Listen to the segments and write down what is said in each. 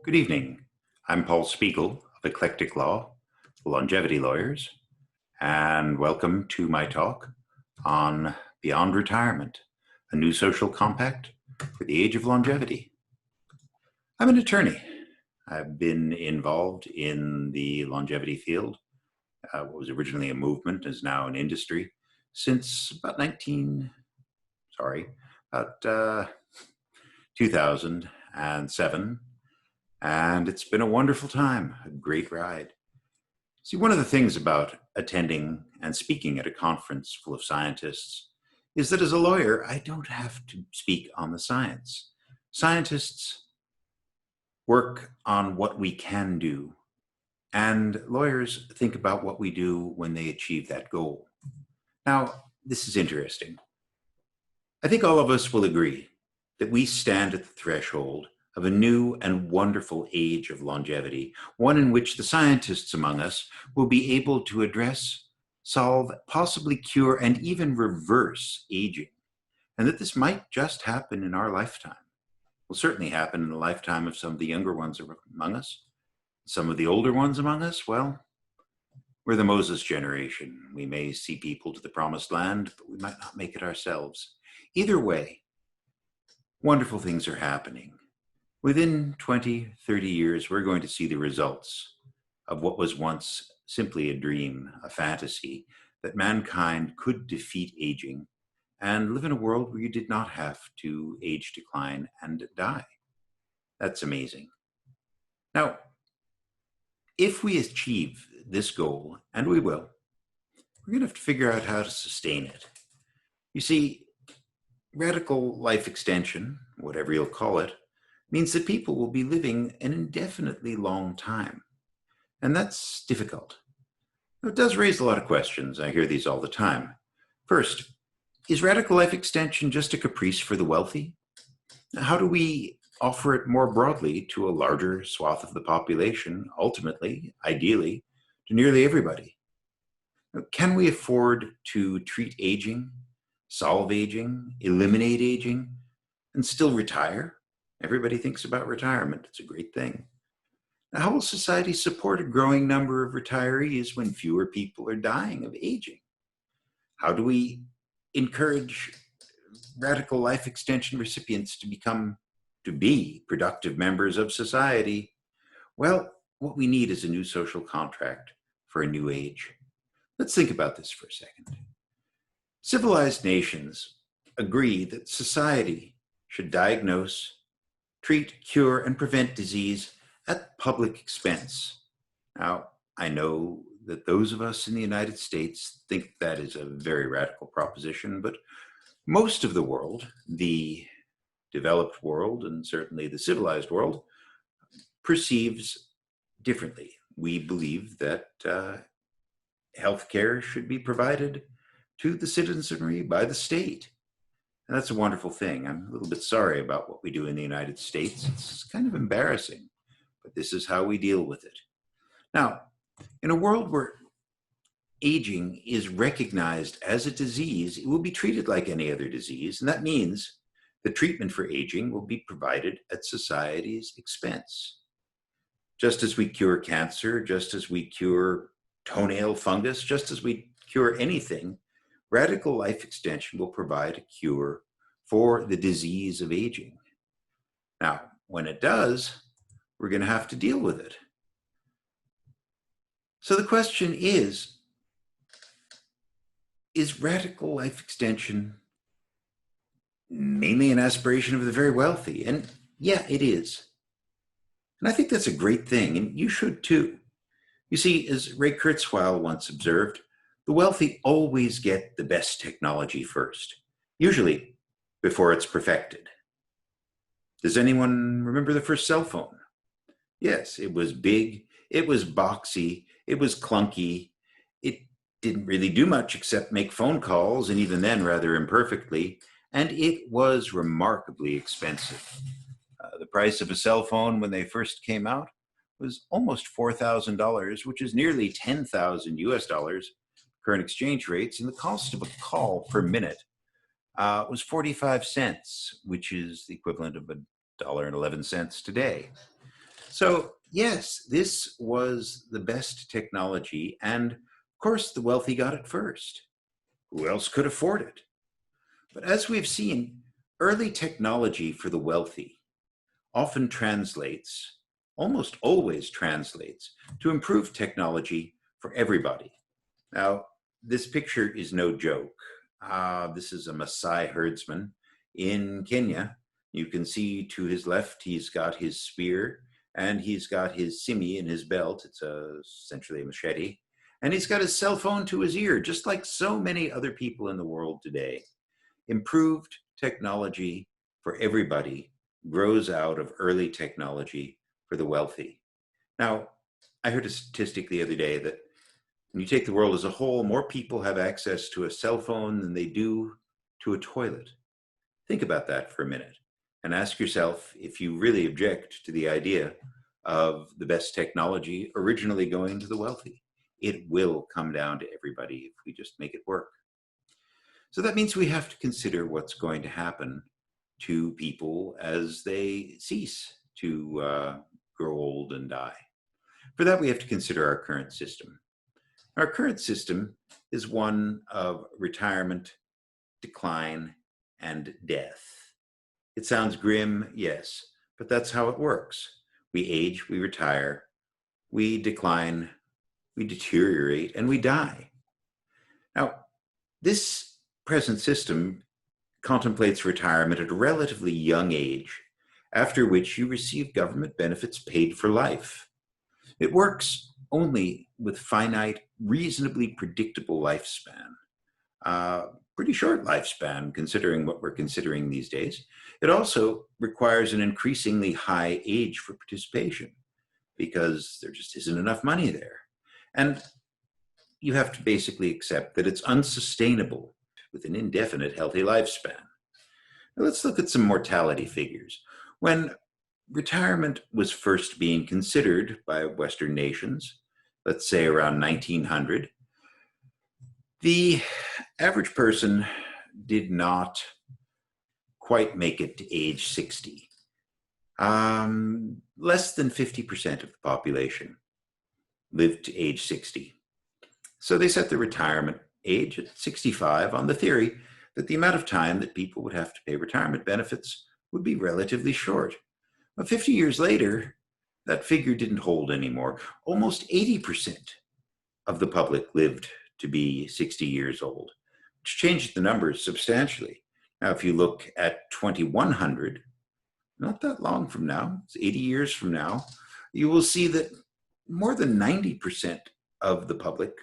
Good evening. I'm Paul Spiegel of Eclectic Law, Longevity Lawyers, and welcome to my talk on Beyond Retirement, a new social compact for the age of longevity. I'm an attorney. I've been involved in the longevity field. What was originally a movement is now an industry since about 2007. And it's been a wonderful time, a great ride. See, one of the things about attending and speaking at a conference full of scientists is that as a lawyer, I don't have to speak on the science. Scientists work on what we can do, and lawyers think about what we do when they achieve that goal. Now, this is interesting. I think all of us will agree that we stand at the threshold of a new and wonderful age of longevity, one in which the scientists among us will be able to address, solve, possibly cure, and even reverse aging, and that this might just happen in our lifetime. It will certainly happen in the lifetime of some of the younger ones among us. Some of the older ones among us, well, we're the Moses generation. We may see people to the promised land, but we might not make it ourselves. Either way, wonderful things are happening. Within 20, 30 years, we're going to see the results of what was once simply a dream, a fantasy, that mankind could defeat aging and live in a world where you did not have to age, decline, and die. That's amazing. Now, if we achieve this goal, and we will, we're going to have to figure out how to sustain it. You see, radical life extension, whatever you'll call it, means that people will be living an indefinitely long time. And that's difficult. It does raise a lot of questions. I hear these all the time. First, is radical life extension just a caprice for the wealthy? How do we offer it more broadly to a larger swath of the population, ultimately, ideally, to nearly everybody? Can we afford to treat aging, solve aging, eliminate aging, and still retire? Everybody thinks about retirement. It's a great thing. Now, how will society support a growing number of retirees when fewer people are dying of aging? How do we encourage radical life extension recipients to be productive members of society? Well, what we need is a new social contract for a new age. Let's think about this for a second. Civilized nations agree that society should diagnose, treat, cure, and prevent disease at public expense. Now, I know that those of us in the United States think that is a very radical proposition, but most of the world, the developed world, and certainly the civilized world, perceives differently. We believe that healthcare should be provided to the citizenry by the state. And that's a wonderful thing. I'm a little bit sorry about what we do in the United States. It's kind of embarrassing, but this is how we deal with it. Now, in a world where aging is recognized as a disease, it will be treated like any other disease. And that means the treatment for aging will be provided at society's expense. Just as we cure cancer, just as we cure toenail fungus, just as we cure anything, radical life extension will provide a cure for the disease of aging. Now, when it does, we're going to have to deal with it. So the question is radical life extension mainly an aspiration of the very wealthy? And yeah, it is. And I think that's a great thing, and you should too. You see, as Ray Kurzweil once observed, the wealthy always get the best technology first, usually before it's perfected. Does anyone remember the first cell phone? Yes, it was big, it was boxy, it was clunky, it didn't really do much except make phone calls, and even then rather imperfectly, and it was remarkably expensive. The price of a cell phone when they first came out was almost $4,000, which is nearly 10,000 US dollars, current exchange rates, and the cost of a call per minute was 45 cents, which is the equivalent of $1.11 today. So, yes, this was the best technology, and of course, the wealthy got it first. Who else could afford it? But as we've seen, early technology for the wealthy often translates, almost always translates, to improved technology for everybody. Now, this picture is no joke. This is a Maasai herdsman in Kenya. You can see to his left, he's got his spear and he's got his simi in his belt. It's essentially a machete. And he's got his cell phone to his ear, just like so many other people in the world today. Improved technology for everybody grows out of early technology for the wealthy. Now, I heard a statistic the other day that when you take the world as a whole, more people have access to a cell phone than they do to a toilet. Think about that for a minute and ask yourself if you really object to the idea of the best technology originally going to the wealthy. It will come down to everybody if we just make it work. So that means we have to consider what's going to happen to people as they cease to grow old and die. For that, we have to consider our current system. Our current system is one of retirement, decline, and death. It sounds grim, yes, but that's how it works. We age, we retire, we decline, we deteriorate, and we die. Now, this present system contemplates retirement at a relatively young age, after which you receive government benefits paid for life. It works only with finite, reasonably predictable lifespan. Pretty short lifespan, considering what we're considering these days. It also requires an increasingly high age for participation because there just isn't enough money there. And you have to basically accept that it's unsustainable with an indefinite healthy lifespan. Now let's look at some mortality figures. When retirement was first being considered by Western nations, let's say around 1900, the average person did not quite make it to age 60. Less than 50% of the population lived to age 60. So they set the retirement age at 65 on the theory that the amount of time that people would have to pay retirement benefits would be relatively short. But 50 years later, that figure didn't hold anymore. Almost 80% of the public lived to be 60 years old, which changed the numbers substantially. Now, if you look at 2100, not that long from now, it's 80 years from now, you will see that more than 90% of the public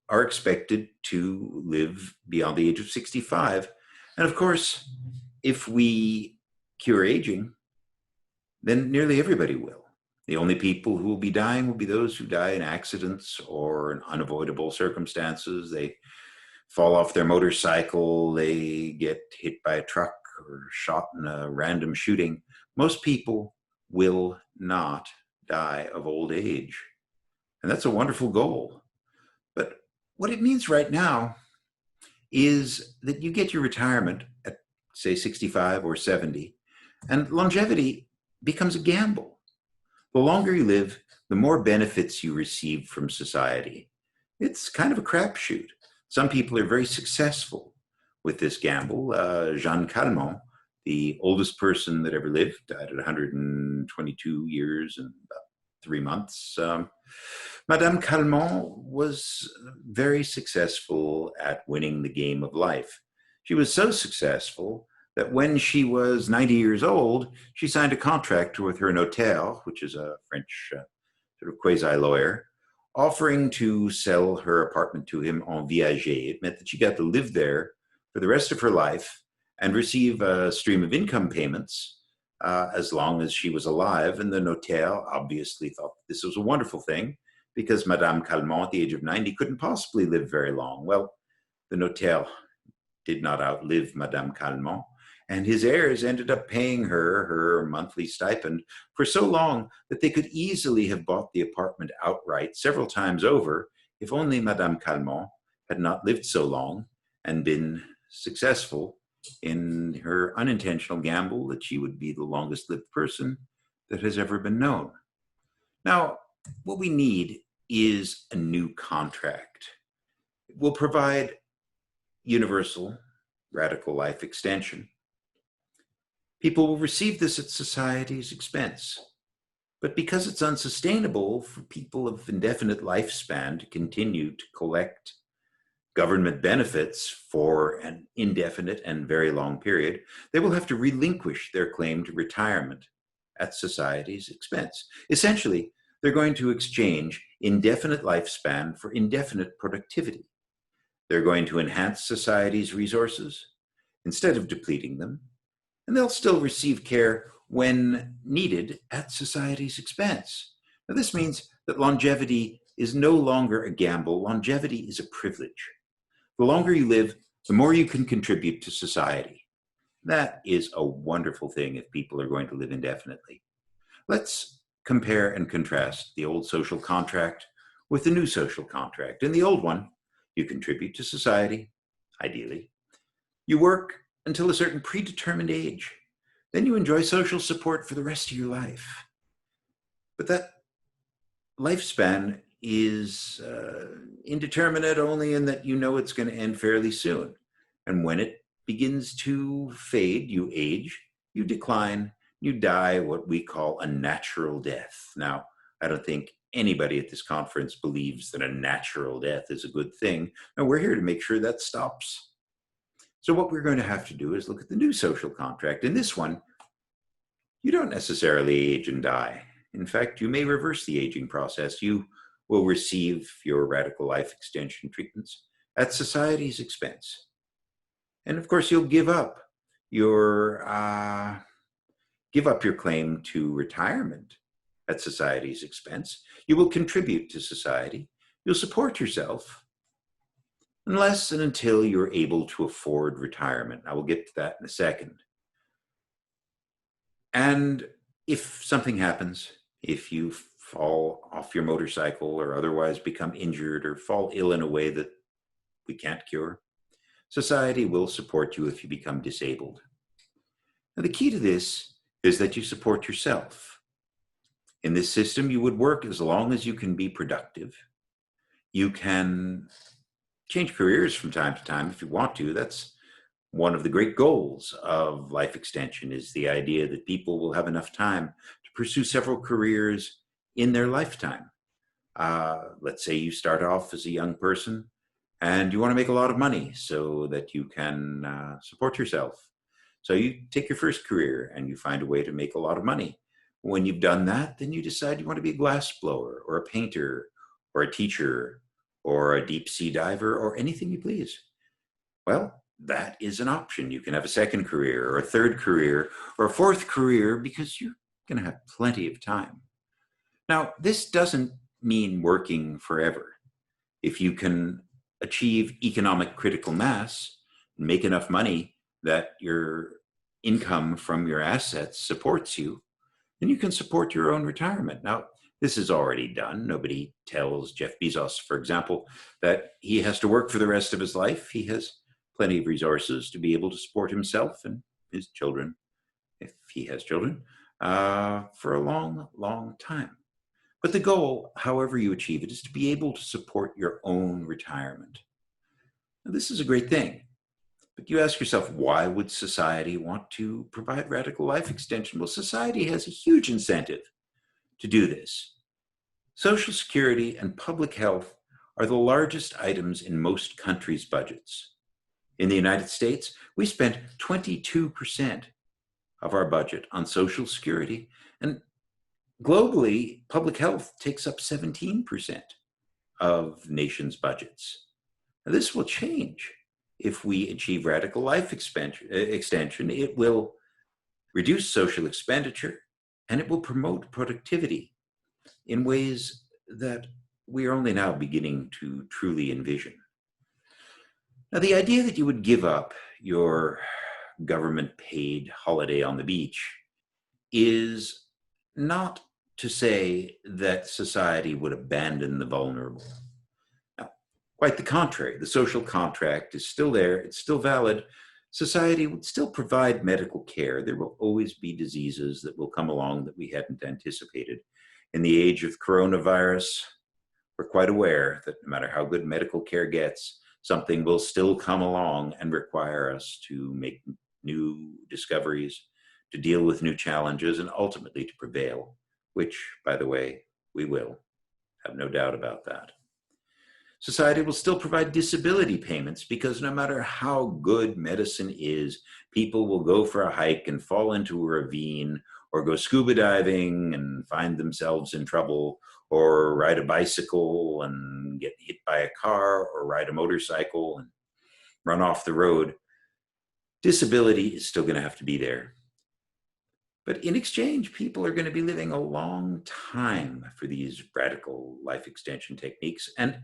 are expected to live beyond the age of 65. And of course, if we cure aging, then nearly everybody will. The only people who will be dying will be those who die in accidents or in unavoidable circumstances. They fall off their motorcycle, they get hit by a truck or shot in a random shooting. Most people will not die of old age. And that's a wonderful goal. But what it means right now is that you get your retirement at, say, 65 or 70, and longevity becomes a gamble. The longer you live, the more benefits you receive from society. It's kind of a crapshoot. Some people are very successful with this gamble. Jeanne Calment, the oldest person that ever lived, died at 122 years and about 3 months. Madame Calment was very successful at winning the game of life. She was so successful that when she was 90 years old, she signed a contract with her notaire, which is a French sort of quasi-lawyer, offering to sell her apartment to him en viager. It meant that she got to live there for the rest of her life and receive a stream of income payments as long as she was alive. And the notaire obviously thought this was a wonderful thing because Madame Calment at the age of 90 couldn't possibly live very long. Well, the notaire did not outlive Madame Calment, and his heirs ended up paying her monthly stipend for so long that they could easily have bought the apartment outright several times over if only Madame Calment had not lived so long and been successful in her unintentional gamble that she would be the longest lived person that has ever been known. Now, what we need is a new contract. It will provide universal radical life extension. People will receive this at society's expense. But because it's unsustainable for people of indefinite lifespan to continue to collect government benefits for an indefinite and very long period, they will have to relinquish their claim to retirement at society's expense. Essentially, they're going to exchange indefinite lifespan for indefinite productivity. They're going to enhance society's resources instead of depleting them, and they'll still receive care when needed at society's expense. Now, this means that longevity is no longer a gamble. Longevity is a privilege. The longer you live, the more you can contribute to society. That is a wonderful thing if people are going to live indefinitely. Let's compare and contrast the old social contract with the new social contract. In the old one, you contribute to society, ideally. You work until a certain predetermined age. Then you enjoy social support for the rest of your life. But that lifespan is indeterminate only in that you know it's going to end fairly soon. And when it begins to fade, you age, you decline, you die what we call a natural death. Now, I don't think anybody at this conference believes that a natural death is a good thing. No, we're here to make sure that stops. So what we're going to have to do is look at the new social contract. In this one, you don't necessarily age and die. In fact, you may reverse the aging process. You will receive your radical life extension treatments at society's expense. And of course, you'll give up your claim to retirement at society's expense. You will contribute to society. You'll support yourself unless and until you're able to afford retirement. I will get to that in a second. And if something happens, if you fall off your motorcycle or otherwise become injured or fall ill in a way that we can't cure, society will support you if you become disabled. Now, the key to this is that you support yourself. In this system, you would work as long as you can be productive. You can change careers from time to time if you want to. That's one of the great goals of life extension, is the idea that people will have enough time to pursue several careers in their lifetime. Let's say you start off as a young person and you want to make a lot of money so that you can support yourself. So you take your first career and you find a way to make a lot of money. When you've done that, then you decide you want to be a glass blower or a painter or a teacher or a deep sea diver or anything you please. Well, that is an option. You can have a second career or a third career or a fourth career because you're going to have plenty of time. Now, this doesn't mean working forever. If you can achieve economic critical mass and make enough money that your income from your assets supports you, then you can support your own retirement. Now, this is already done. Nobody tells Jeff Bezos, for example, that he has to work for the rest of his life. He has plenty of resources to be able to support himself and his children, if he has children, for a long, long time. But the goal, however you achieve it, is to be able to support your own retirement. Now, this is a great thing. But you ask yourself, why would society want to provide radical life extension? Well, society has a huge incentive to do this. Social Security and public health are the largest items in most countries' budgets. In the United States, we spend 22% of our budget on Social Security, and globally, public health takes up 17% of nations' budgets. Now, this will change if we achieve radical life extension. It will reduce social expenditure, and it will promote productivity in ways that we are only now beginning to truly envision. Now, the idea that you would give up your government-paid holiday on the beach is not to say that society would abandon the vulnerable. Now, quite the contrary. The social contract is still there. It's still valid. Society would still provide medical care. There will always be diseases that will come along that we hadn't anticipated. In the age of coronavirus, we're quite aware that no matter how good medical care gets, something will still come along and require us to make new discoveries, to deal with new challenges, and ultimately to prevail, which, by the way, we will. Have no doubt about that. Society will still provide disability payments because no matter how good medicine is, people will go for a hike and fall into a ravine, or go scuba diving and find themselves in trouble, or ride a bicycle and get hit by a car, or ride a motorcycle and run off the road. Disability is still going to have to be there. But in exchange, people are going to be living a long time for these radical life extension techniques, and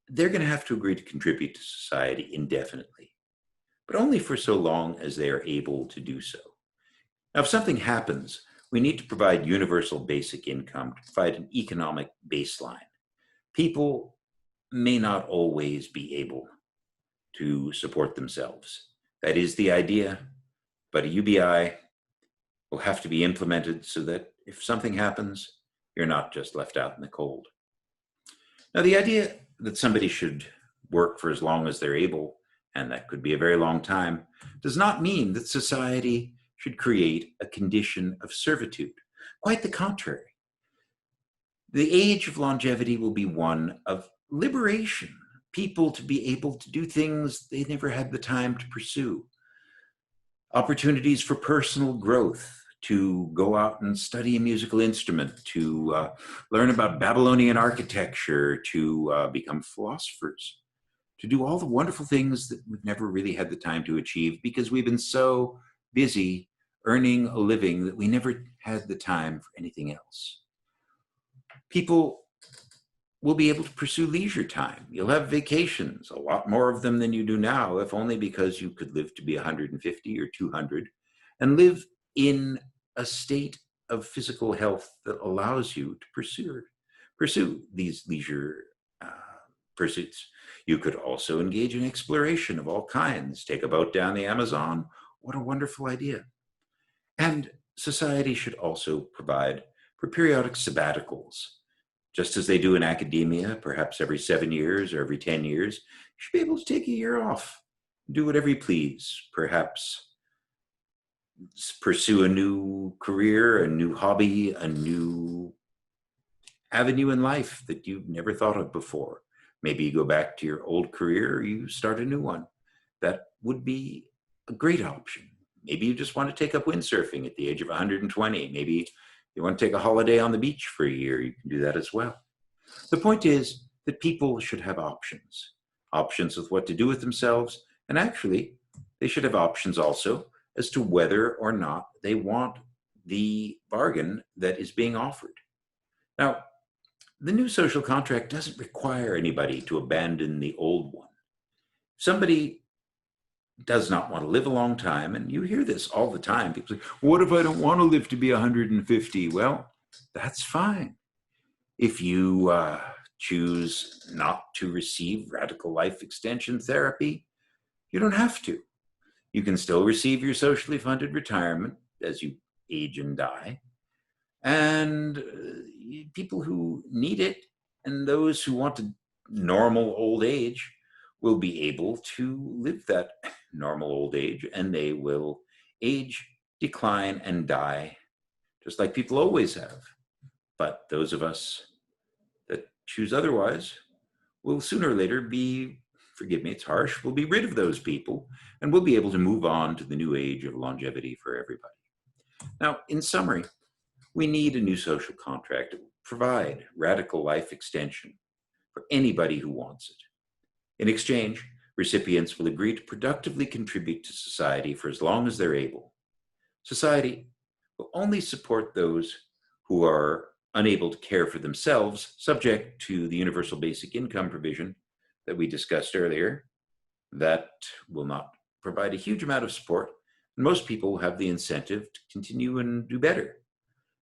they're going to have to agree to contribute to society indefinitely, but only for so long as they are able to do so. Now, if something happens, we need to provide universal basic income to provide an economic baseline. People may not always be able to support themselves. That is the idea, but a UBI will have to be implemented so that if something happens, you're not just left out in the cold. Now, the idea that somebody should work for as long as they're able, and that could be a very long time, does not mean that society should create a condition of servitude. Quite the contrary. The age of longevity will be one of liberation, people to be able to do things they never had the time to pursue, opportunities for personal growth, to go out and study a musical instrument, to learn about Babylonian architecture, to become philosophers, to do all the wonderful things that we've never really had the time to achieve because we've been so busy earning a living that we never had the time for anything else. People will be able to pursue leisure time. You'll have vacations, a lot more of them than you do now, if only because you could live to be 150 or 200 and live in a state of physical health that allows you to pursue these leisure pursuits. You could also engage in exploration of all kinds, take a boat down the Amazon. What a wonderful idea. And society should also provide for periodic sabbaticals. Just as they do in academia, perhaps every 7 years or every 10 years, you should be able to take a year off, do whatever you please, perhaps pursue a new career, a new hobby, a new avenue in life that you've never thought of before. Maybe you go back to your old career, or you start a new one. That would be a great option. Maybe you just want to take up windsurfing at the age of 120. Maybe you want to take a holiday on the beach for a year. You can do that as well. The point is that people should have options with what to do with themselves. And actually, they should have options also as to whether or not they want the bargain that is being offered. Now, the new social contract doesn't require anybody to abandon the old one. Somebody does not want to live a long time, and you hear this all the time. People say, what if I don't want to live to be 150? Well, that's fine. If you choose not to receive radical life extension therapy, you don't have to. You can still receive your socially funded retirement as you age and die. And people who need it and those who want a normal old age will be able to live that normal old age, and they will age, decline, and die just like people always have. But those of us that choose otherwise will sooner or later be, forgive me, it's harsh, we'll be rid of those people, and we'll be able to move on to the new age of longevity for everybody. Now, in summary, we need a new social contract to provide radical life extension for anybody who wants it. In exchange, recipients will agree to productively contribute to society for as long as they're able. Society will only support those who are unable to care for themselves, subject to the universal basic income provision that we discussed earlier. That will not provide a huge amount of support, and most people will have the incentive to continue and do better.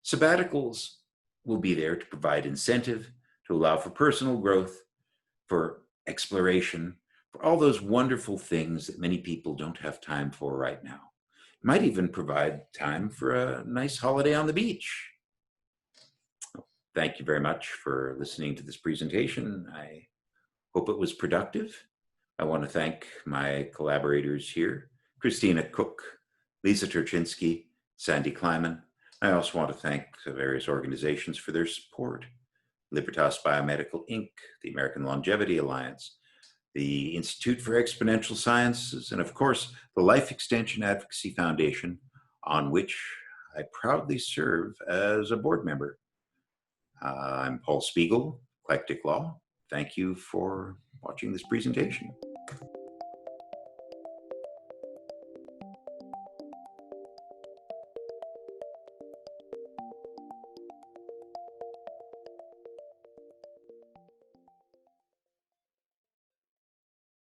Sabbaticals will be there to provide incentive, to allow for personal growth, for exploration, for all those wonderful things that many people don't have time for right now. It might even provide time for a nice holiday on the beach. Thank you very much for listening to this presentation. I hope it was productive. I want to thank my collaborators here, Christina Cook, Lisa Turchinsky, Sandy Kleiman. I also want to thank the various organizations for their support. Libertas Biomedical Inc., the American Longevity Alliance, the Institute for Exponential Sciences, and of course, the Life Extension Advocacy Foundation, on which I proudly serve as a board member. I'm Paul Spiegel, Eclectic Law. Thank you for watching this presentation.